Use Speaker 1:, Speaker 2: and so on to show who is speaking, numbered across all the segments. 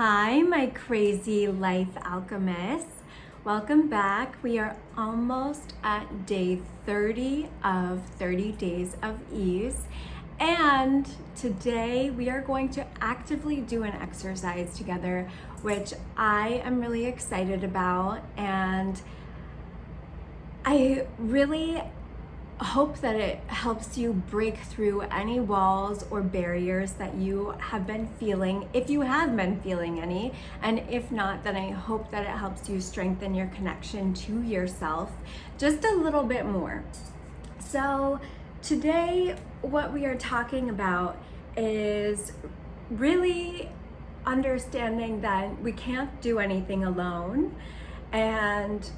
Speaker 1: Hi, my crazy life alchemists. Welcome back. We are almost at day 30 of 30 Days of Ease. And today we are going to actively do an exercise together, which I am really excited about. And I really hope that it helps you break through any walls or barriers that you have been feeling, if you have been feeling any, and if not, then I hope that it helps you strengthen your connection to yourself just a little bit more. So today, what we are talking about is really understanding that we can't do anything alone, and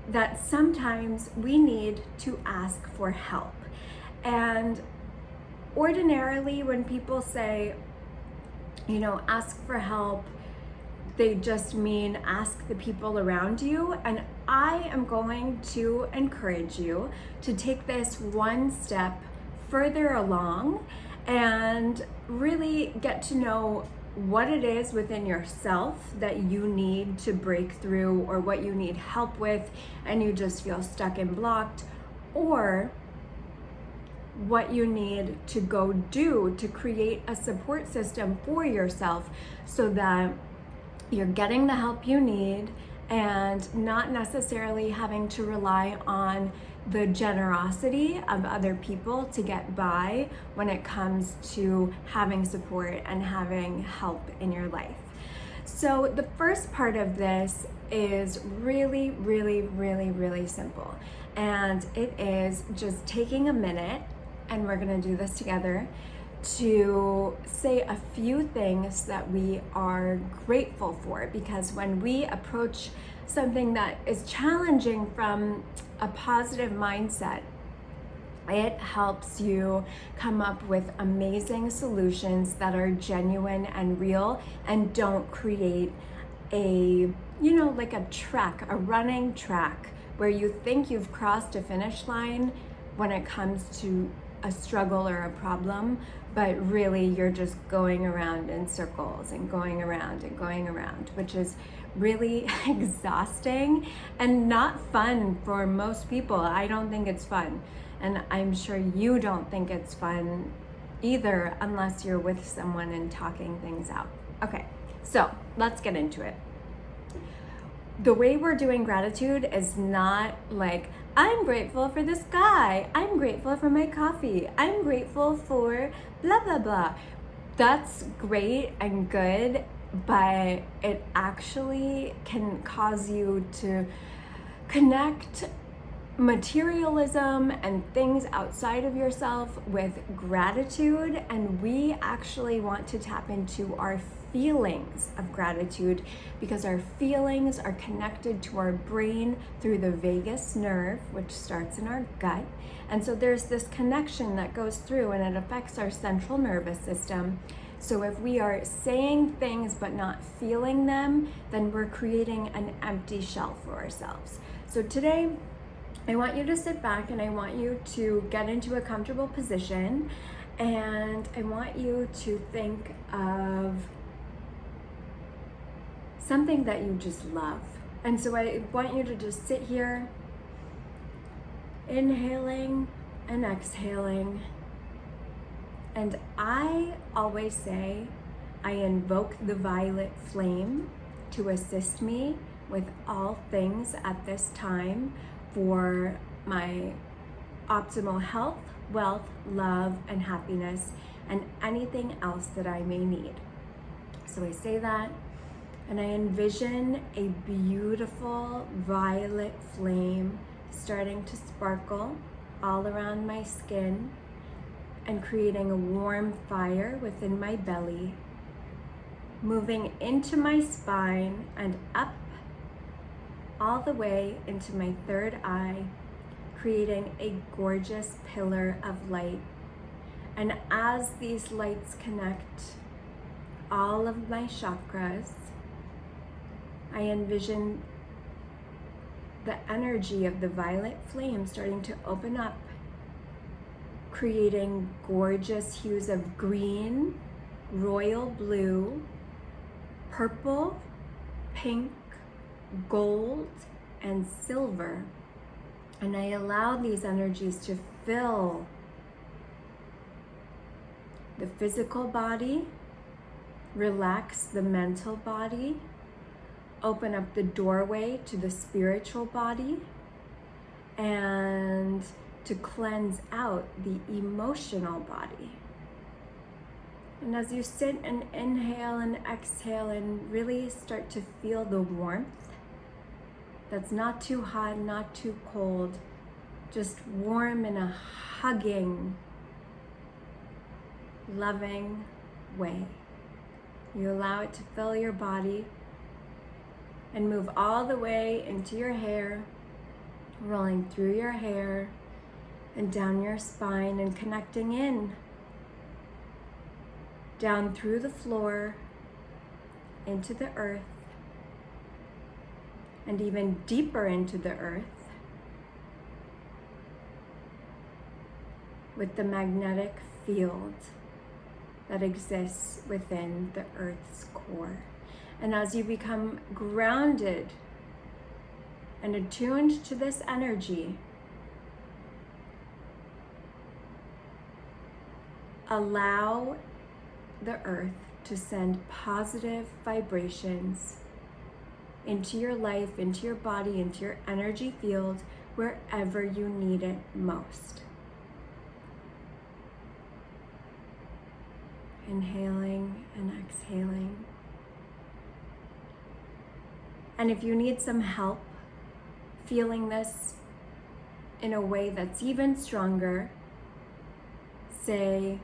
Speaker 1: that sometimes we need to ask for help. And ordinarily, when people say, ask for help, they just mean ask the people around you. And I am going to encourage you to take this one step further along and really get to know what it is within yourself that you need to break through, or what you need help with and you just feel stuck and blocked, or what you need to go do to create a support system for yourself so that you're getting the help you need and not necessarily having to rely on the generosity of other people to get by when it comes to having support and having help in your life. So the first part of this is really, really, really, really simple. And it is just taking a minute, and we're gonna do this together, to say a few things that we are grateful for, because when we approach something that is challenging from a positive mindset, it helps you come up with amazing solutions that are genuine and real and don't create like a track, a running track where you think you've crossed a finish line when it comes to a struggle or a problem, but really you're just going around in circles and going around and going around, which is really exhausting and not fun for most people. I don't think it's fun, and I'm sure you don't think it's fun either unless you're with someone and talking things out. Okay, so let's get into it. The way we're doing gratitude is not like, I'm grateful for this guy, I'm grateful for my coffee, I'm grateful for blah, blah, blah. That's great and good, but it actually can cause you to connect materialism and things outside of yourself with gratitude. And we actually want to tap into our feelings of gratitude, because our feelings are connected to our brain through the vagus nerve, which starts in our gut. And so there's this connection that goes through, and it affects our central nervous system. So if we are saying things but not feeling them, then we're creating an empty shell for ourselves. So today, I want you to sit back, and I want you to get into a comfortable position, and I want you to think of something that you just love. And so I want you to just sit here, inhaling and exhaling. And I always say, I invoke the violet flame to assist me with all things at this time for my optimal health, wealth, love, and happiness, and anything else that I may need. So I say that, and I envision a beautiful violet flame starting to sparkle all around my skin and creating a warm fire within my belly, moving into my spine and up all the way into my third eye, creating a gorgeous pillar of light. And as these lights connect all of my chakras, I envision the energy of the violet flame starting to open up, creating gorgeous hues of green, royal blue, purple, pink, gold, and silver. And I allow these energies to fill the physical body, relax the mental body, open up the doorway to the spiritual body, and to cleanse out the emotional body. And as you sit and inhale and exhale and really start to feel the warmth, that's not too hot, not too cold, just warm in a hugging, loving way. You allow it to fill your body and move all the way into your hair, rolling through your hair and down your spine and connecting in, down through the floor, into the earth, and even deeper into the earth with the magnetic field that exists within the earth's core. And as you become grounded and attuned to this energy, allow the earth to send positive vibrations into your life, into your body, into your energy field, wherever you need it most. Inhaling and exhaling. And if you need some help feeling this in a way that's even stronger, say,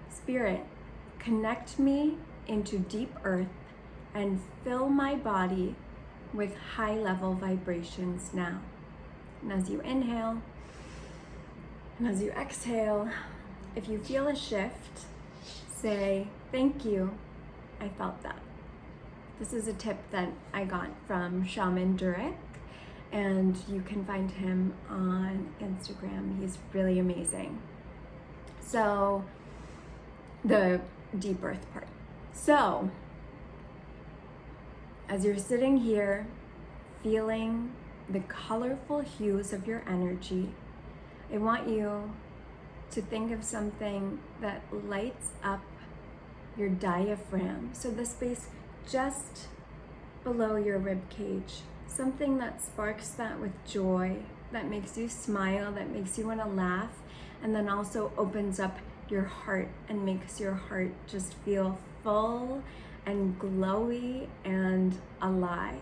Speaker 1: Spirit, connect me into deep earth and fill my body with high-level vibrations now. And as you inhale and as you exhale, if you feel a shift, say, thank you, I felt that. This is a tip that I got from Shaman Durek, and you can find him on Instagram. He's really amazing. So, the deep earth part. So, as you're sitting here, feeling the colorful hues of your energy, I want you to think of something that lights up your diaphragm. So the space just below your rib cage, something that sparks that with joy, that makes you smile, that makes you want to laugh, and then also opens up your heart and makes your heart just feel full and glowy and alive.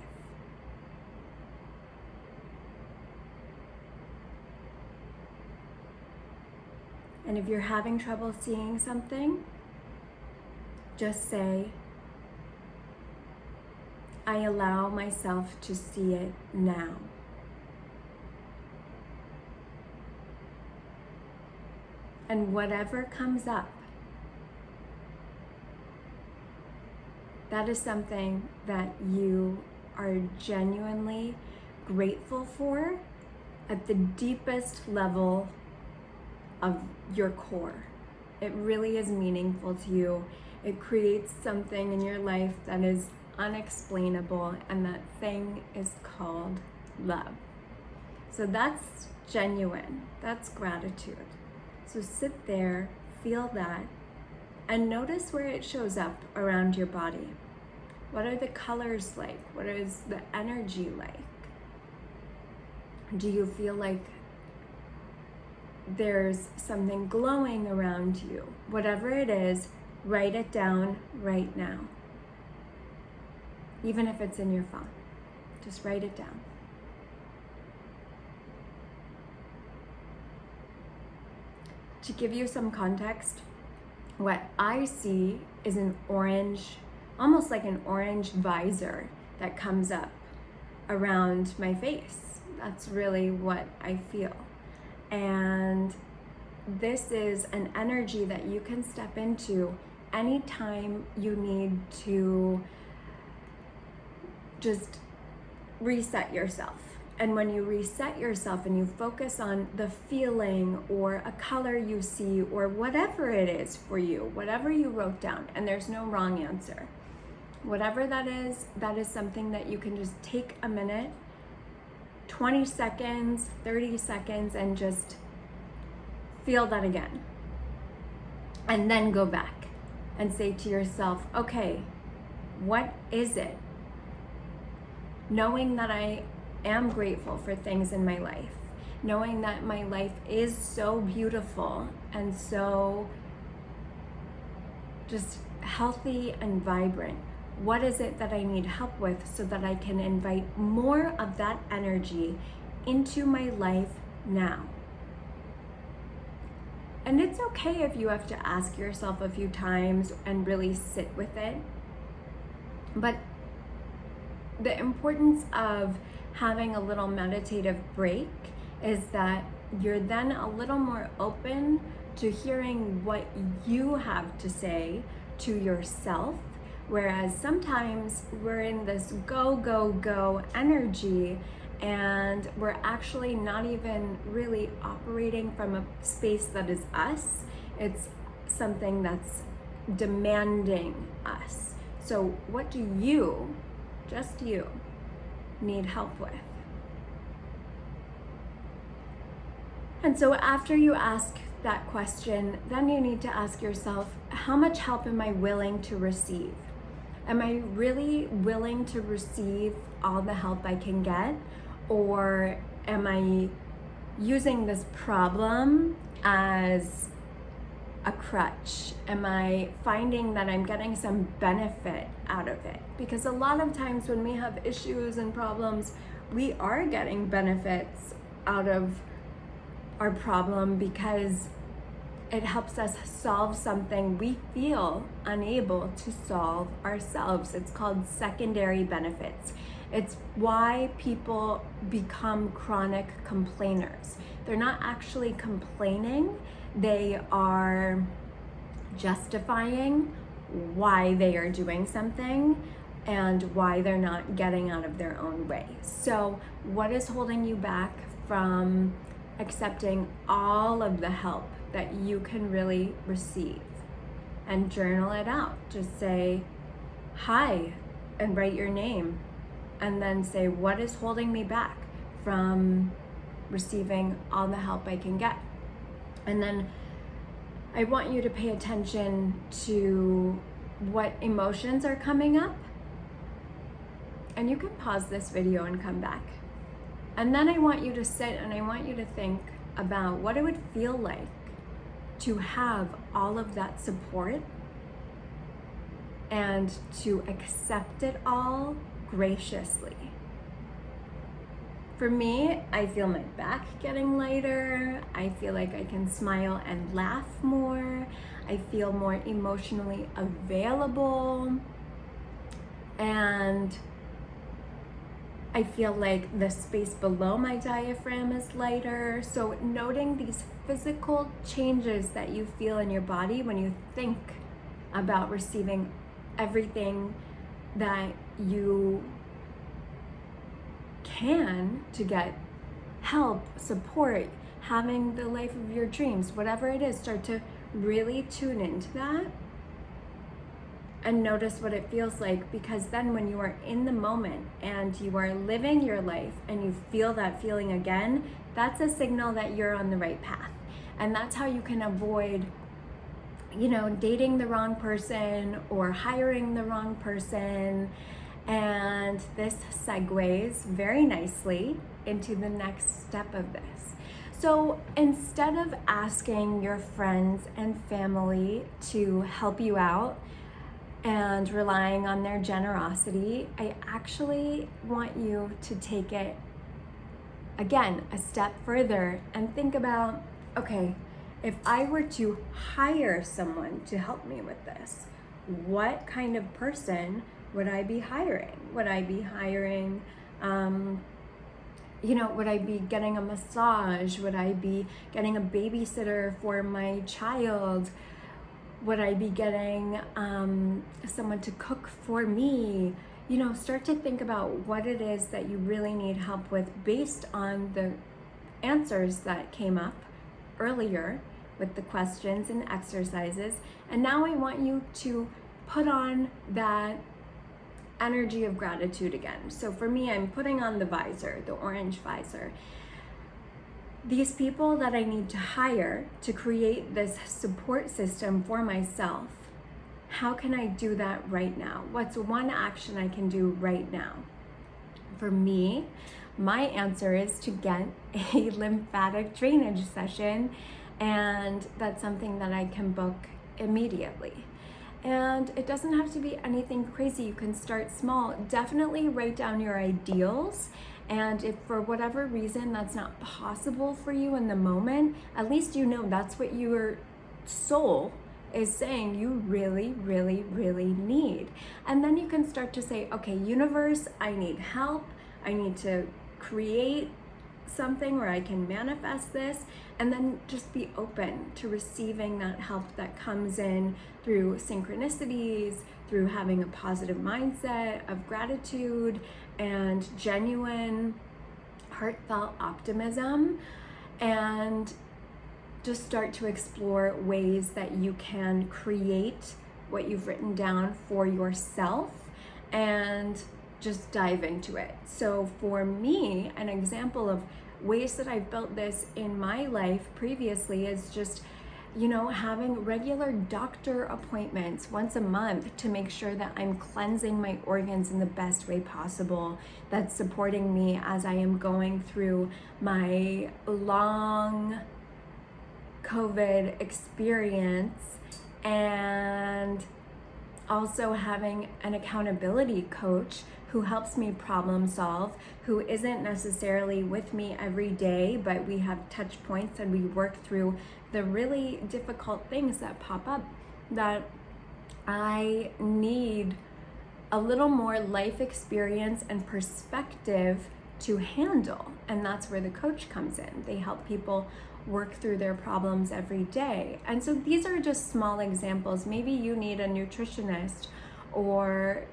Speaker 1: And if you're having trouble seeing something, just say, I allow myself to see it now. And whatever comes up, that is something that you are genuinely grateful for at the deepest level of your core. It really is meaningful to you. It creates something in your life that is unexplainable, and that thing is called love. So that's genuine, that's gratitude. So sit there, feel that, and notice where it shows up around your body. What are the colors like? What is the energy like? Do you feel like there's something glowing around you? Whatever it is, write it down right now. Even if it's in your phone, just write it down. To give you some context, what I see is an orange, almost like an orange visor that comes up around my face. That's really what I feel. And this is an energy that you can step into anytime you need to just reset yourself. And when you reset yourself and you focus on the feeling or a color you see or whatever it is for you, whatever you wrote down, and there's no wrong answer, Whatever that is something that you can just take a minute, 20 seconds, 30 seconds, and just feel that again. And then go back and say to yourself, okay, what is it? Knowing that I am grateful for things in my life, knowing that my life is so beautiful and so just healthy and vibrant. What is it that I need help with so that I can invite more of that energy into my life now? And it's okay if you have to ask yourself a few times and really sit with it. But the importance of having a little meditative break is that you're then a little more open to hearing what you have to say to yourself. Whereas sometimes we're in this go, go, go energy, and we're actually not even really operating from a space that is us. It's something that's demanding us. So what do you, just you, need help with? And so after you ask that question, then you need to ask yourself, how much help am I willing to receive? Am I really willing to receive all the help I can get? Or am I using this problem as a crutch? Am I finding that I'm getting some benefit out of it? Because a lot of times when we have issues and problems, we are getting benefits out of our problem because it helps us solve something we feel unable to solve ourselves. It's called secondary benefits. It's why people become chronic complainers. They're not actually complaining, they are justifying why they are doing something and why they're not getting out of their own way. So what is holding you back from accepting all of the help that you can really receive? And journal it out. Just say, hi, and write your name. And then say, what is holding me back from receiving all the help I can get? And then I want you to pay attention to what emotions are coming up. And you can pause this video and come back. And then I want you to sit and I want you to think about what it would feel like to have all of that support and to accept it all graciously. For me, I feel my back getting lighter. I feel like I can smile and laugh more. I feel more emotionally available. And I feel like the space below my diaphragm is lighter. So noting these physical changes that you feel in your body when you think about receiving everything that you can to get help, support, having the life of your dreams, whatever it is, start to really tune into that and notice what it feels like. Because then when you are in the moment and you are living your life and you feel that feeling again, that's a signal that you're on the right path. And that's how you can avoid, dating the wrong person or hiring the wrong person. And this segues very nicely into the next step of this. So instead of asking your friends and family to help you out and relying on their generosity, I actually want you to take it, again, a step further and think about, okay, if I were to hire someone to help me with this, what kind of person would I be hiring? Would I be hiring, would I be getting a massage? Would I be getting a babysitter for my child? Would I be getting someone to cook for me? Start to think about what it is that you really need help with based on the answers that came up earlier with the questions and exercises. And now I want you to put on that energy of gratitude again. So for me, I'm putting on the visor, the orange visor. These people that I need to hire to create this support system for myself, how can I do that right now? What's one action I can do right now? For me, my answer is to get a lymphatic drainage session, and that's something that I can book immediately. And it doesn't have to be anything crazy. You can start small. Definitely write down your ideals. And if for whatever reason that's not possible for you in the moment, at least you know that's what your soul is saying you really, really, really need. And then you can start to say, okay, universe, I need help. I need to create something where I can manifest this, and then just be open to receiving that help that comes in through synchronicities, through having a positive mindset of gratitude and genuine, heartfelt optimism, and just start to explore ways that you can create what you've written down for yourself and just dive into it. So for me, an example of ways that I've built this in my life previously is just, having regular doctor appointments once a month to make sure that I'm cleansing my organs in the best way possible, that's supporting me as I am going through my long COVID experience, and also having an accountability coach who helps me problem solve, who isn't necessarily with me every day, but we have touch points and we work through the really difficult things that pop up that I need a little more life experience and perspective to handle. And that's where the coach comes in. They help people work through their problems every day. And so these are just small examples. Maybe you need a nutritionist, or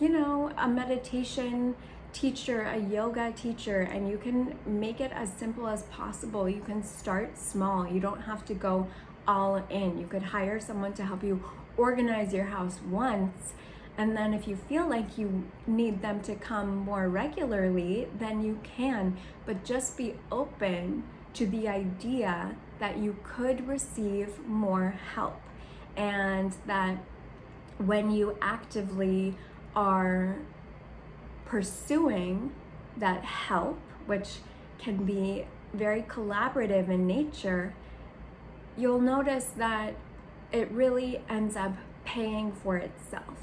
Speaker 1: a meditation teacher, a yoga teacher, and you can make it as simple as possible. You can start small. You don't have to go all in. You could hire someone to help you organize your house once, and then if you feel like you need them to come more regularly, then you can. But just be open to the idea that you could receive more help, and that when you actively are pursuing that help, which can be very collaborative in nature, you'll notice that it really ends up paying for itself.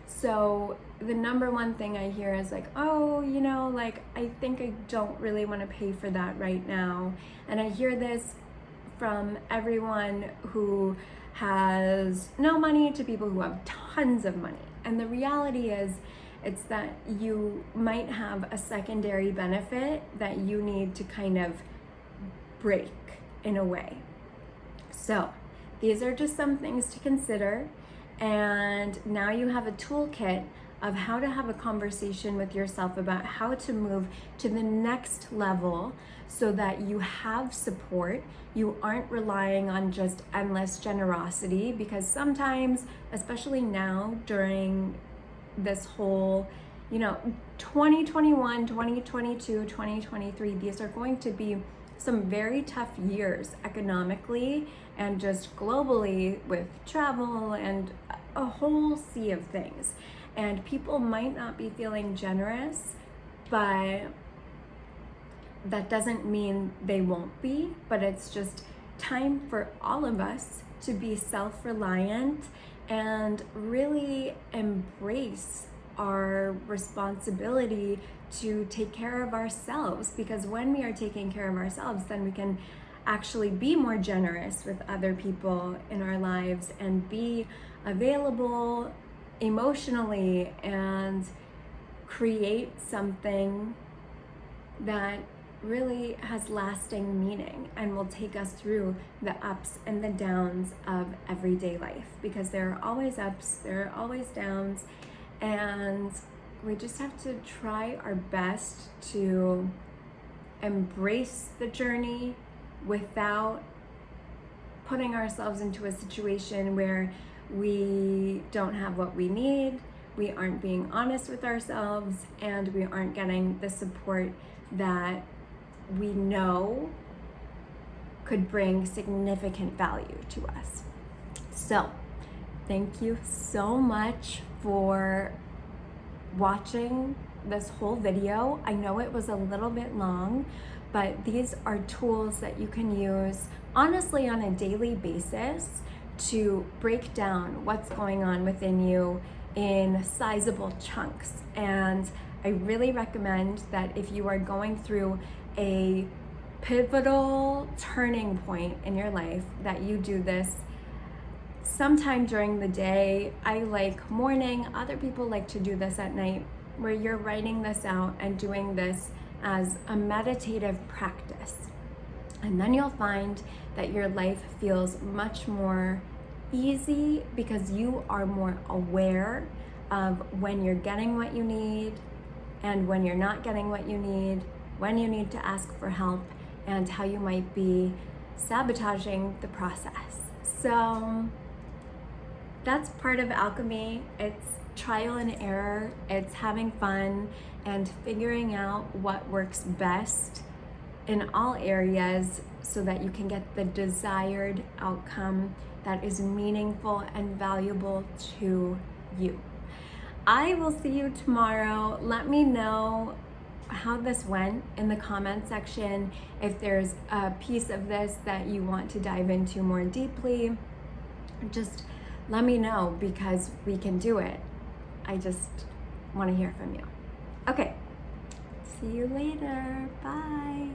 Speaker 1: So the number one thing I hear is like, oh, I think I don't really want to pay for that right now. And I hear this from everyone who has no money to people who have tons of money. And the reality is, it's that you might have a secondary benefit that you need to kind of break in a way. So these are just some things to consider. And now you have a toolkit of how to have a conversation with yourself about how to move to the next level so that you have support. You aren't relying on just endless generosity, because sometimes, especially now during this whole, 2021, 2022, 2023, these are going to be some very tough years economically and just globally, with travel and a whole sea of things. And people might not be feeling generous, but that doesn't mean they won't be. But it's just time for all of us to be self-reliant and really embrace our responsibility to take care of ourselves, because when we are taking care of ourselves, then we can actually be more generous with other people in our lives and be available emotionally and create something that really has lasting meaning and will take us through the ups and the downs of everyday life, because there are always ups, there are always downs, and we just have to try our best to embrace the journey without putting ourselves into a situation where we don't have what we need, we aren't being honest with ourselves, and we aren't getting the support that we know could bring significant value to us. So, thank you so much for watching this whole video. I know it was a little bit long, but these are tools that you can use honestly on a daily basis to break down what's going on within you in sizable chunks. And I really recommend that if you are going through a pivotal turning point in your life, that you do this sometime during the day. I like morning, other people like to do this at night, where you're writing this out and doing this as a meditative practice. And then you'll find that your life feels much more easy because you are more aware of when you're getting what you need and when you're not getting what you need, when you need to ask for help, and how you might be sabotaging the process. So that's part of alchemy. It's trial and error. It's having fun and figuring out what works best in all areas so that you can get the desired outcome that is meaningful and valuable to you. I will see you tomorrow. Let me know how this went in the comment section. If there's a piece of this that you want to dive into more deeply, just let me know, because we can do it. I just want to hear from you. Okay, see you later. Bye.